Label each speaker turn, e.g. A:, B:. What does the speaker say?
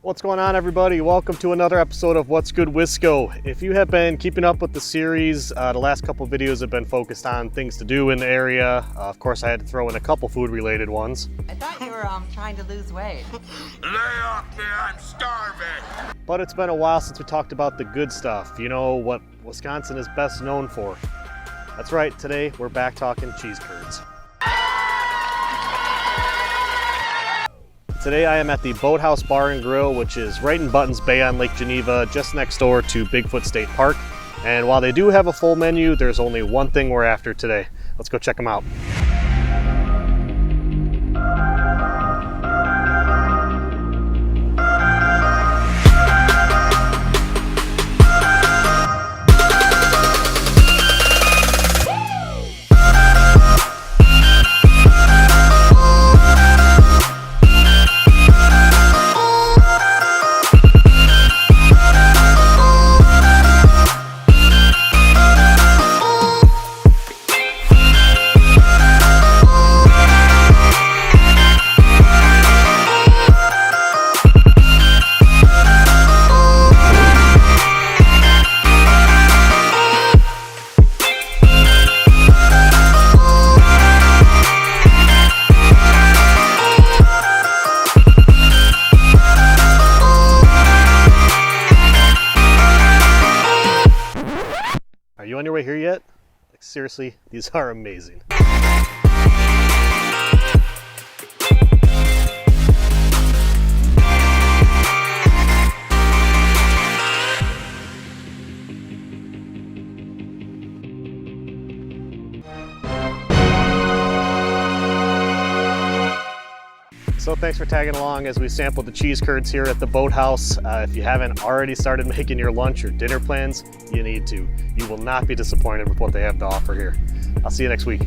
A: What's going on, everybody? Welcome to another episode of What's Good Wisco. If you have been keeping up with the series, the last couple videos have been focused on things to do in the area. Of course, I had to throw in a couple food-related ones.
B: I thought you were trying to lose weight.
C: Lay off me, I'm starving!
A: But it's been a while since we talked about the good stuff. You know, what Wisconsin is best known for. That's right, today we're back talking cheese curds. Today I am at the Boathouse Bar and Grill, which is right in Buttons Bay on Lake Geneva, just next door to Bigfoot State Park. And while they do have a full menu, there's only one thing we're after today. Let's go check them out. Are you on your way here yet? Like, seriously, these are amazing. So thanks for tagging along as we sampled the cheese curds here at the Boathouse. If you haven't already started making your lunch or dinner plans, you need to. You will not be disappointed with what they have to offer here. I'll see you next week.